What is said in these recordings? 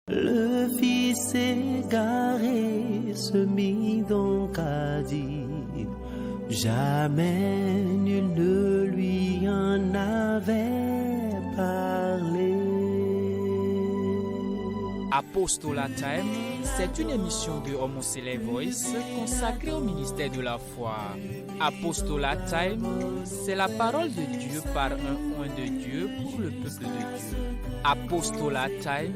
Le fils égaré se mit donc à dire, jamais nul ne lui en avait parlé. Apostolat Time, c'est une émission de Homo Voice consacrée au ministère de la foi. Apostolat Time, c'est la parole de Dieu par un oint de Dieu pour le peuple de Dieu. Apostolat Time,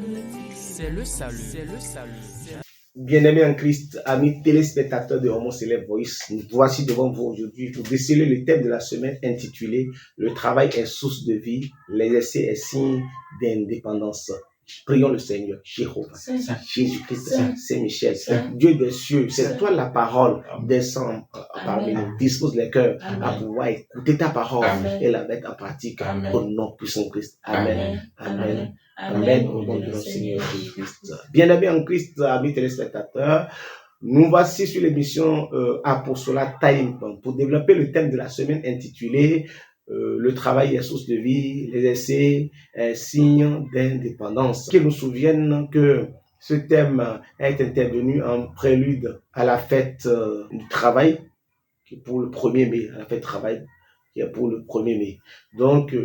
c'est le salut. C'est le salut. Bien-aimés en Christ, amis téléspectateurs de Homo Voice, nous voici devant vous aujourd'hui pour déceler le thème de la semaine intitulé « Le travail est source de vie, l'exercice est signe d'indépendance ». Prions le Seigneur, Jéhovah, Jésus-Christ, Saint-Michel, Dieu des cieux, c'est toi la parole, descend parmi nous, dispose les cœurs à pouvoir écouter ta parole et la mettre en pratique au nom puissant de Christ. Amen. Amen. Amen. Au nom de notre Seigneur Jésus-Christ. Bien-aimés en Christ, amis téléspectateurs, nous voici sur l'émission Apostolat Time pour développer le thème de la semaine intitulé le travail est source de vie, les essais est signe d'indépendance. Qu'ils nous souviennent que ce thème est intervenu en prélude à la fête du travail, qui est pour le 1er mai, à la fête du travail, qui est pour le 1er mai. Donc,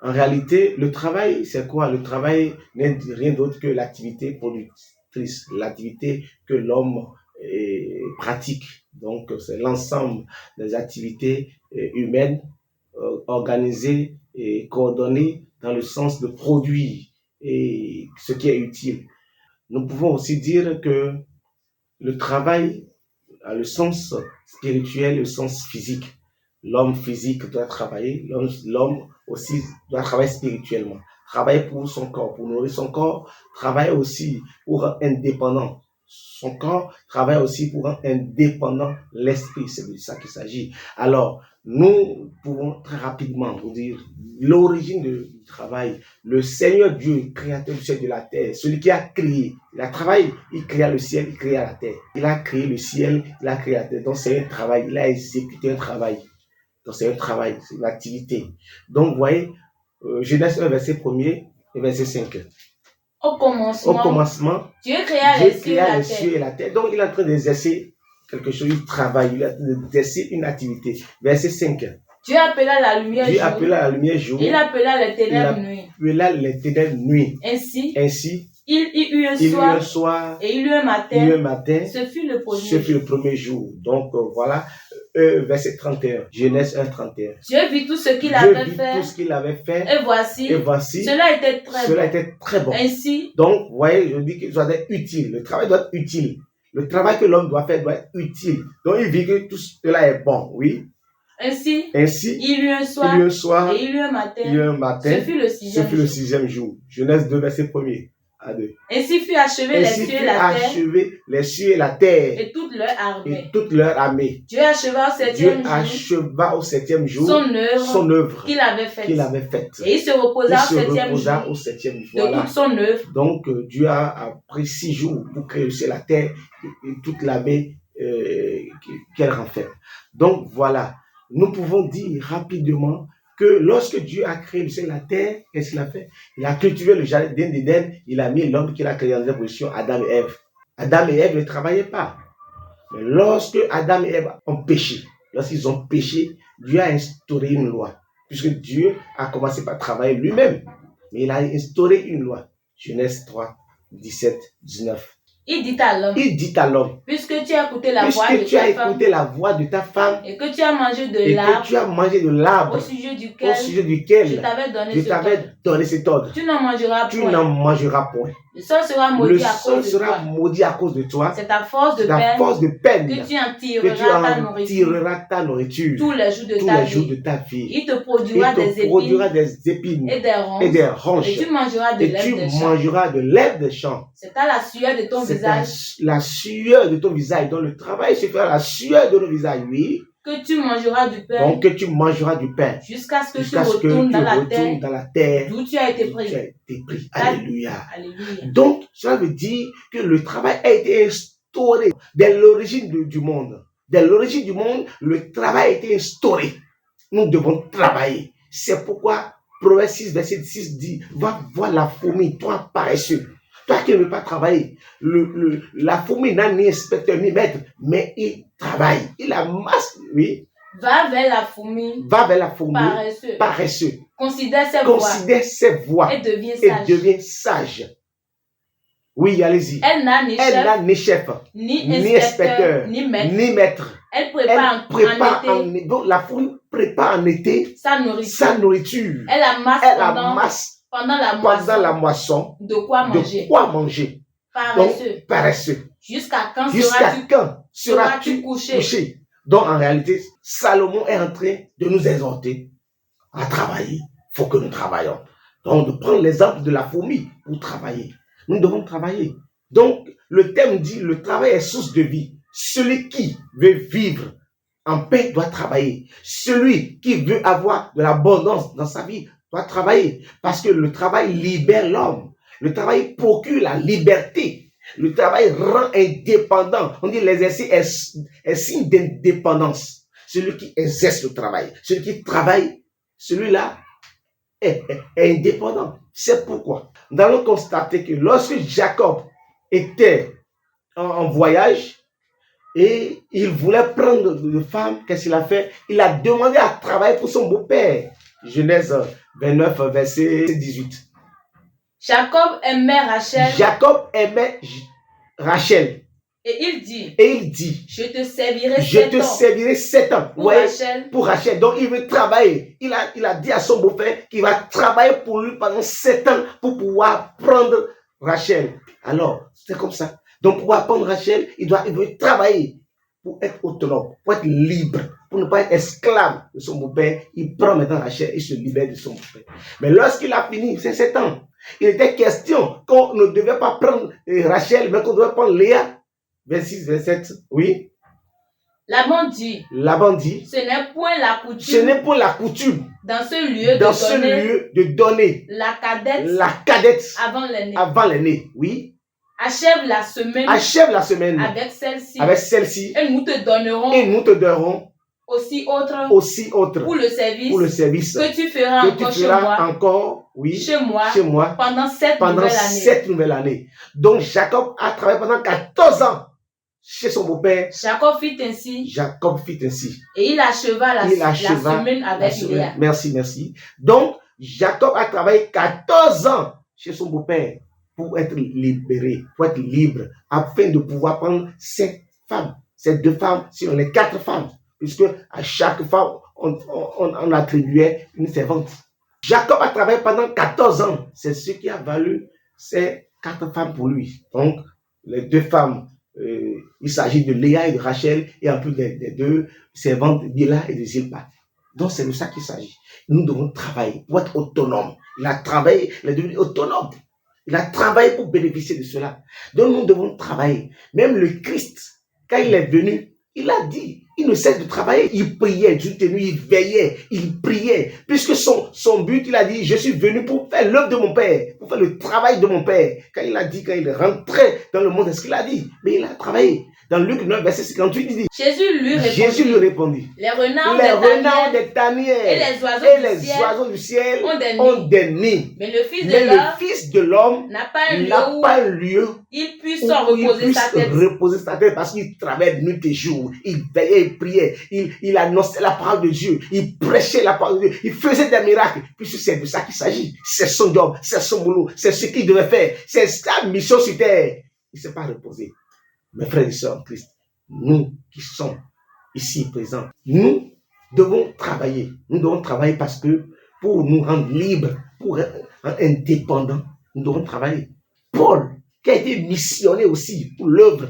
en réalité, le travail, c'est quoi? Le travail n'est rien d'autre que l'activité productrice, l'activité que l'homme pratique. Donc, c'est l'ensemble des activités humaines organisé et coordonné dans le sens de produire et ce qui est utile. Nous pouvons aussi dire que le travail a le sens spirituel, le sens physique. L'homme physique doit travailler, l'homme aussi doit travailler spirituellement. Travailler pour son corps, pour nourrir son corps, travailler aussi pour un indépendant. Son corps travaille aussi pour un indépendant l'esprit, c'est de ça qu'il s'agit. Alors, nous pouvons très rapidement vous dire l'origine du travail. Le Seigneur Dieu, créateur du ciel et de la terre, celui qui a créé, il a travaillé, il créa le ciel, il créa la terre. Il a créé le ciel, il a créé la terre. Donc c'est un travail, il a exécuté un travail. Donc c'est un travail, c'est une activité. Donc vous voyez, Genèse 1, verset 1er et verset 5. Au commencement, Dieu créa les cieux et la terre. Donc il est en train d'exercer quelque chose, il travaille, il est en train d'exercer une activité. Verset 5. Dieu appela la lumière jour. Il appela les ténèbres nuit. Ainsi, il y eut un soir et il y eut un matin. Ce fut le premier jour. Donc voilà, verset 31. Genèse 1, 31. Dieu vit tout ce qu'il avait fait. Et voici. Cela était très bon. Ainsi. Donc, vous voyez, je dis qu'il doit être utile. Le travail doit être utile. Le travail que l'homme doit faire doit être utile. Donc, il vit que tout cela est bon, oui. Ainsi, il y eut un soir et il y eut un matin. Ce fut le sixième jour. Genèse 2, verset 1er à 2. Ainsi fut achevé les cieux et la terre. Et toute leur armée. Dieu acheva au septième jour son œuvre qu'il avait faite. Et il se reposa au septième jour. De toute son œuvre. Donc, Dieu a pris 6 jours pour créer le ciel et la terre et toute l'armée qu'elle renferme. Donc, voilà. Nous pouvons dire rapidement que lorsque Dieu a créé le ciel et la terre, qu'est-ce qu'il a fait? Il a cultivé le jardin d'Éden, il a mis l'homme qu'il a créé dans la position, Adam et Ève. Adam et Ève ne travaillaient pas. Mais lorsque Adam et Ève ont péché, lorsqu'ils ont péché, Dieu a instauré une loi. Puisque Dieu a commencé par travailler lui-même. Mais il a instauré une loi. Genèse 3, 17, 19. Il dit à l'homme, puisque tu as écouté la voix de ta femme et que tu as mangé de l'arbre au sujet duquel je t'avais donné cet ordre, tu n'en mangeras point. Le sol sera maudit à cause de toi. C'est ta force de peine que tu en tireras ta nourriture tous les jours de ta vie. Il te produira des épines et des ronches. Et tu mangeras de l'herbe des champs. C'est à la sueur de ton visage. La sueur de ton visage. Donc le travail se fait à la sueur de nos visages, oui. Que tu mangeras du pain. Donc que tu mangeras du pain. Jusqu'à ce que tu retournes dans la terre. D'où tu as été pris. Alléluia. Donc, cela veut dire que le travail a été instauré dès l'origine du monde. Dès l'origine du monde, le travail a été instauré. Nous devons travailler. C'est pourquoi Proverbe 6, verset 6 dit, va voir la fourmi, toi paresseux. Toi qui ne veux pas travailler, la fourmi n'a ni inspecteur ni maître, mais il travaille. Il amasse, oui. Va vers la fourmi. Paresseux. Considère ses voies. Et devient sage. Oui, allez-y. Elle n'a ni chef, ni inspecteur, ni maître. Elle prépare en été. Donc la fourmi prépare en été sa nourriture. Elle amasse pendant la moisson. De quoi manger. Paresseux. Jusqu'à quand seras-tu couché? Donc en réalité, Salomon est en train de nous exhorter à travailler. Il faut que nous travaillions. Donc de prendre l'exemple de la fourmi pour travailler. Nous devons travailler. Donc le thème dit, le travail est source de vie. Celui qui veut vivre en paix doit travailler. Celui qui veut avoir de l'abondance dans sa vie doit travailler. Parce que le travail libère l'homme. Le travail procure la liberté. Le travail rend indépendant. On dit l'exercice est signe d'indépendance. Celui qui exerce le travail, celui qui travaille, celui-là est indépendant. C'est pourquoi nous allons constater que lorsque Jacob était en voyage et il voulait prendre de femme, qu'est-ce qu'il a fait? Il a demandé à travailler pour son beau-père. Genèse 29, verset 18. Jacob aimait Rachel. Et il dit, je te servirai 7 ans. Pour Rachel. Donc il veut travailler. Il a dit à son beau-père qu'il va travailler pour lui pendant 7 ans pour pouvoir prendre Rachel. Alors, c'est comme ça. Donc pour pouvoir prendre Rachel, il veut travailler pour être autonome, pour être libre, pour ne pas être esclave de son beau-père. Il prend maintenant Rachel et se libère de son beau-père. Mais lorsqu'il a fini ses 7 ans, il était question qu'on ne devait pas prendre Rachel, mais qu'on devait prendre Léa. 26, 27, oui. Laban dit, ce n'est point la coutume. Dans ce lieu de donner la cadette avant l'aîné, oui. Achève la semaine avec celle-ci. Et nous te donnerons aussi autre pour le service que tu feras encore chez moi pendant cette nouvelle année. Donc Jacob a travaillé pendant 14 ans chez son beau-père. Jacob fit ainsi. Et il acheva la semaine avec Léa. Merci. Donc Jacob a travaillé 14 ans chez son beau-père pour être libéré, pour être libre, afin de pouvoir prendre ces 2 femmes sur les 4 femmes. Puisque à chaque femme, on attribuait une servante. Jacob a travaillé pendant 14 ans. C'est ce qui a valu ces 4 femmes pour lui. Donc, les 2 femmes, il s'agit de Léa et de Rachel, et en plus des 2 servantes, Bila et de Zilpa. Donc, c'est de ça qu'il s'agit. Nous devons travailler pour être autonomes. Il a travaillé, il est devenu autonome. Il a travaillé pour bénéficier de cela. Donc, nous devons travailler. Même le Christ, quand il est venu, il a dit, il ne cesse de travailler. Il priait, jour et nuit, il veillait, il priait. Puisque son but, il a dit, je suis venu pour faire l'œuvre de mon Père, pour faire le travail de mon Père. Quand il rentrait dans le monde, c'est ce qu'il a dit. Mais il a travaillé. Dans Luc 9, verset 58, il dit, Jésus lui répondit, les renards des tanières et les oiseaux du ciel ont des nids. Mais le Fils de l'homme n'a pas un lieu il puisse reposer sa tête parce qu'il travaillait nuit et jour. Il veillait, il priait, il annonçait la parole de Dieu, il prêchait la parole de Dieu, il faisait des miracles. Puisque c'est de ça qu'il s'agit. C'est son job, c'est son boulot, c'est ce qu'il devait faire, c'est sa mission sur terre. Il ne s'est pas reposé. Mes frères et sœurs en Christ, nous qui sommes ici présents, nous devons travailler. Nous devons travailler parce que pour nous rendre libres, pour être indépendants, nous devons travailler. Paul, qui a été missionné aussi pour l'œuvre,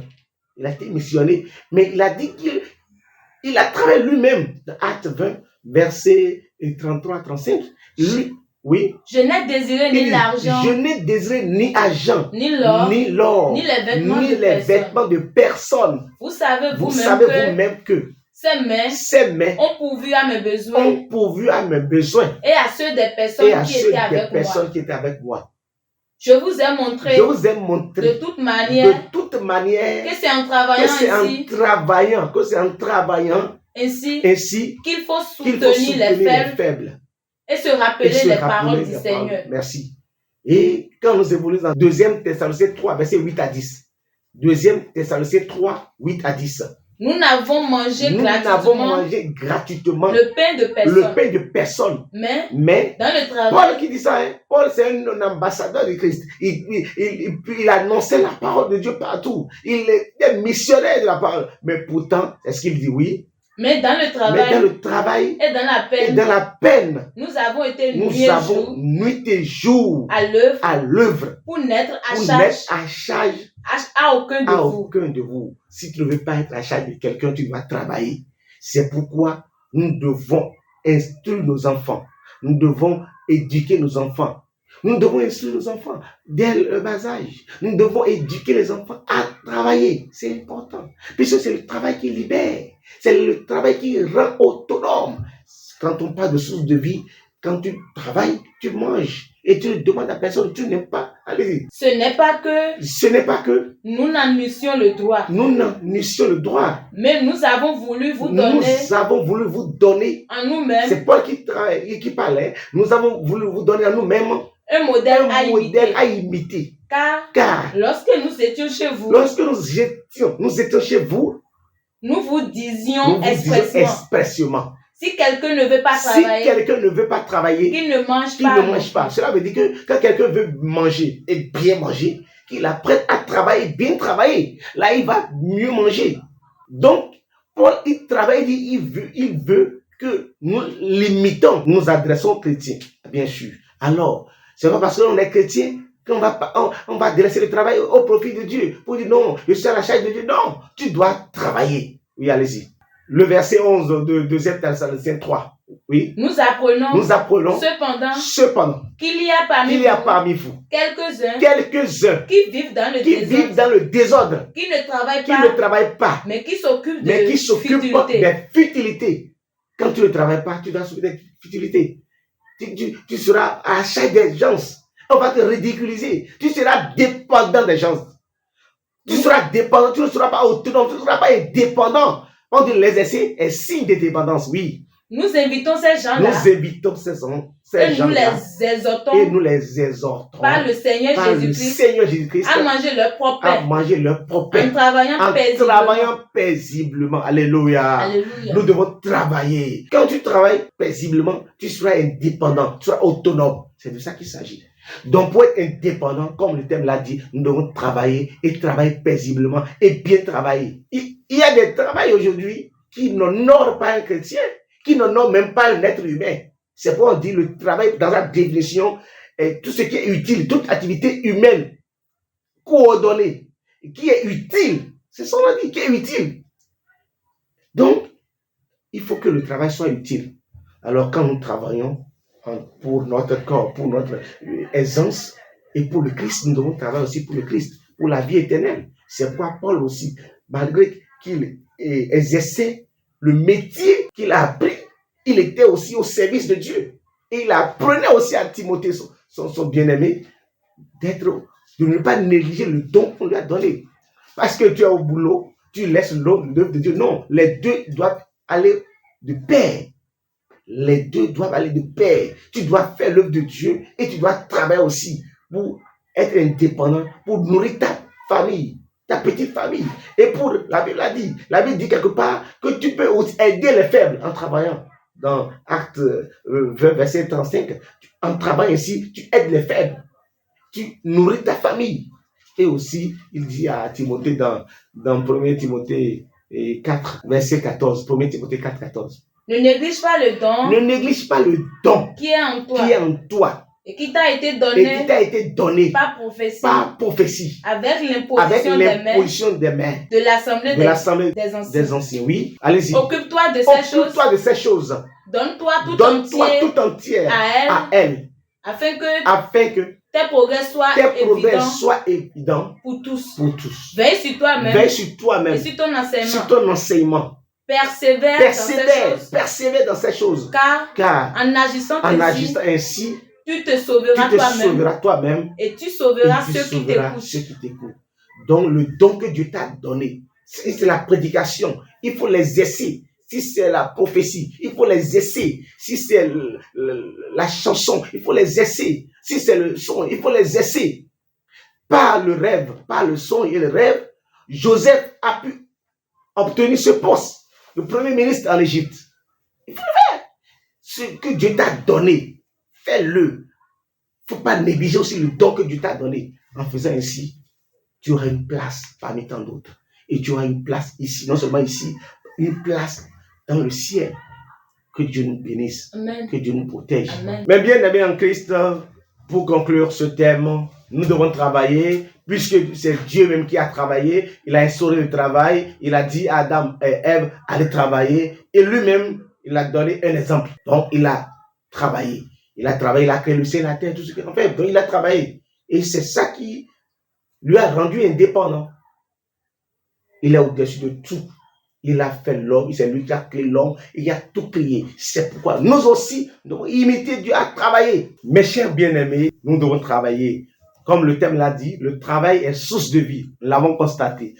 il a été missionné, mais il a dit qu'il a travaillé lui-même dans Actes 20, versets 33-35. Lui, oui. Je n'ai désiré ni l'argent. Je n'ai désiré ni argent, ni l'or, ni les vêtements de personne. Vous savez vous-même que ces mains ont pourvu à mes besoins. Et à ceux des personnes qui étaient avec moi. Je vous ai montré de toute manière que c'est en travaillant ainsi qu'il faut soutenir les faibles et se rappeler les paroles du Seigneur. Merci. Et quand nous évoluons dans 2 Thessaloniciens 3, verset 8 à 10. 2 Thessaloniciens 3, 8 à 10. Nous n'avons mangé gratuitement le pain de personne. Mais dans le travail. Paul qui dit ça, hein? Paul c'est un ambassadeur de Christ. Il annonçait la parole de Dieu partout. Il était missionnaire de la parole. Mais pourtant, est-ce qu'il dit oui? Mais dans le travail et dans la peine, nous avons été nuit et jour à l'œuvre pour n'être à charge à aucun de vous. Si tu ne veux pas être à charge de quelqu'un, tu dois travailler. C'est pourquoi nous devons instruire nos enfants. Nous devons éduquer nos enfants. Nous devons instruire nos enfants dès le bas âge. Nous devons éduquer les enfants à travailler. C'est important. Puisque c'est le travail qui libère. C'est le travail qui rend autonome. Quand on parle de source de vie, quand tu travailles, tu manges. Et tu ne demandes à personne, tu n'aimes pas. Allez-y. Ce n'est pas que nous n'en eussions le droit. Mais nous avons voulu vous donner en nous-mêmes. C'est Paul qui parlait. Nous avons voulu vous donner en nous-mêmes un modèle à imiter. Car lorsque nous étions chez vous, nous étions chez vous, nous vous disions expressément. Si quelqu'un ne veut pas travailler, qu'il ne mange pas. Cela veut dire que quand quelqu'un veut manger et bien manger, qu'il apprenne à travailler, bien travailler. Là, il va mieux manger. Donc, Paul, il travaille, il veut que nous limitons, nous adressons aux chrétiens, bien sûr. Alors, c'est pas parce qu'on est chrétien qu'on va délaisser le travail au profit de Dieu. Pour dire non, je suis à la charge de Dieu. Non, tu dois travailler. Oui, allez-y. Le verset 11 de 2 Thessaloniciens 3. Oui. Nous apprenons cependant qu'il y a parmi vous quelques-uns qui vivent dans le désordre, qui ne travaillent pas, mais qui s'occupent des futilités. Quand tu ne travailles pas, tu dois s'occuper des futilités. Tu seras à la charge des gens. On va te ridiculiser. Tu seras dépendant des gens. Tu seras dépendant, tu ne seras pas autonome, tu ne seras pas indépendant. On dit l'exercice est signe de dépendance, oui. Nous invitons ces gens-là. Et nous les exhortons. Par le Seigneur Jésus-Christ. À manger leur propre pain. En travaillant paisiblement. Alléluia. Nous devons travailler. Quand tu travailles paisiblement, tu seras indépendant, tu seras autonome. C'est de ça qu'il s'agit. Donc, pour être indépendant, comme le thème l'a dit, nous devons travailler et travailler paisiblement et bien travailler. Il y a des travails aujourd'hui qui n'honorent pas un chrétien, qui n'honorent même pas un être humain. C'est pourquoi on dit le travail dans la définition est tout ce qui est utile, toute activité humaine coordonnée, qui est utile. C'est ça qu'on dit, qui est utile. Donc, il faut que le travail soit utile. Alors, quand nous travaillons, pour notre corps, pour notre aisance et pour le Christ, nous devons travailler aussi pour le Christ, pour la vie éternelle. C'est pourquoi Paul aussi, malgré qu'il exerçait le métier qu'il a appris, il était aussi au service de Dieu. Et il apprenait aussi à Timothée, son bien-aimé, de ne pas négliger le don qu'on lui a donné. Parce que tu es au boulot, tu laisses l'œuvre de Dieu. Non, les deux doivent aller de pair. Les deux doivent aller de pair. Tu dois faire l'œuvre de Dieu et tu dois travailler aussi pour être indépendant, pour nourrir ta famille, ta petite famille. Et pour, la Bible dit quelque part que tu peux aussi aider les faibles en travaillant. Dans Acte 20, verset 35, en travaillant ici, tu aides les faibles. Tu nourris ta famille. Et aussi, il dit à Timothée dans 1 Timothée 4, verset 14, 1 Timothée 4, 14. Ne néglige pas le don. Ne néglige pas le don qui est en toi. Qui est en toi. Et qui t'a été donné. Par prophétie. Avec l'imposition des mains. De l'assemblée des anciens. Oui. Allez-y. Occupe-toi de ces choses. Donne-toi tout entier à elle. Afin que tes progrès soient évidents pour tous. Veille sur toi-même. Et sur ton enseignement. Persévère dans ces choses. Car en agissant ainsi, tu te sauveras toi-même et tu sauveras ceux qui t'écoutent. Donc, le don que Dieu t'a donné, c'est la prédication. Il faut l'exercer. si c'est la prophétie, il faut les essayer. Si c'est la chanson, il faut les essayer. Si c'est le son, il faut les essayer. Par le rêve, par le son et le rêve, Joseph a pu obtenir ce poste, le premier ministre en Égypte. Il faut le faire. Ce que Dieu t'a donné, fais-le. Il ne faut pas négliger aussi le don que Dieu t'a donné. En faisant ainsi, tu auras une place parmi tant d'autres. Et tu auras une place ici, non seulement ici, une place dans le ciel. Que Dieu nous bénisse. Amen. Que Dieu nous protège. Amen. Mais bien aimés en Christ, pour conclure ce thème, nous devons travailler, puisque c'est Dieu même qui a travaillé. Il a instauré le travail. Il a dit à Adam et Ève, allez travailler. Et lui-même, il a donné un exemple. Donc, il a travaillé. Il a travaillé, il a créé le ciel, la terre, tout ce qu'il a fait. Donc, il a travaillé. Et c'est ça qui lui a rendu indépendant. Il est au-dessus de tout. Il a fait l'homme, c'est lui qui a créé l'homme, il a tout créé. C'est pourquoi nous aussi, nous devons imiter Dieu à travailler. Mes chers bien-aimés, nous devons travailler. Comme le thème l'a dit, le travail est source de vie. Nous l'avons constaté.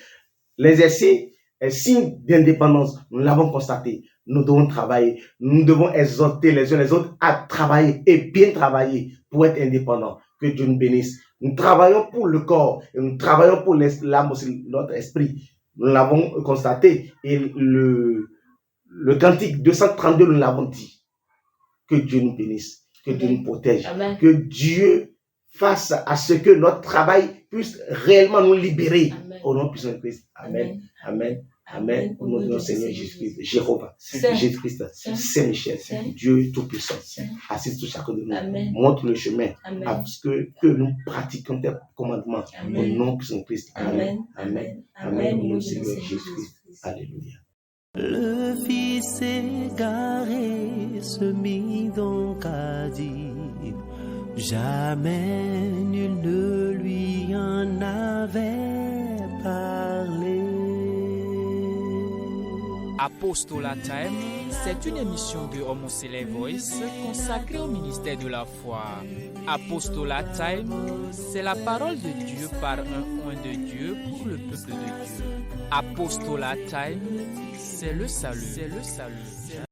L'exercice est signe d'indépendance. Nous l'avons constaté. Nous devons travailler. Nous devons exhorter les uns les autres à travailler et bien travailler pour être indépendants. Que Dieu nous bénisse. Nous travaillons pour le corps et nous travaillons pour l'âme aussi, notre esprit. Nous l'avons constaté et le cantique 232, nous l'avons dit. Que Dieu nous bénisse, que Dieu nous protège, Amen. Que Dieu fasse à ce que notre travail puisse réellement nous libérer. Amen. Au nom puissant de Christ. Amen. Amen. Amen. Au nom de notre Seigneur Jésus-Christ, Jéhovah, Jésus-Christ, Saint-Michel, Dieu Tout-Puissant, assiste tout chacun de nous, Amen. Montre le chemin à ce que nous pratiquons tes commandements. Amen. Au nom puissant de Christ. Amen. Amen. Amen. Au nom du Seigneur Jésus-Christ. Alléluia. Le Fils égaré se mit donc à dire, jamais nul ne lui en avait parlé. Apostolat Time, c'est une émission de Homoselect Voice consacrée au ministère de la foi. Apostolat Time, c'est la parole de Dieu par un oint de Dieu pour le peuple de Dieu. Apostolat Time, c'est le salut.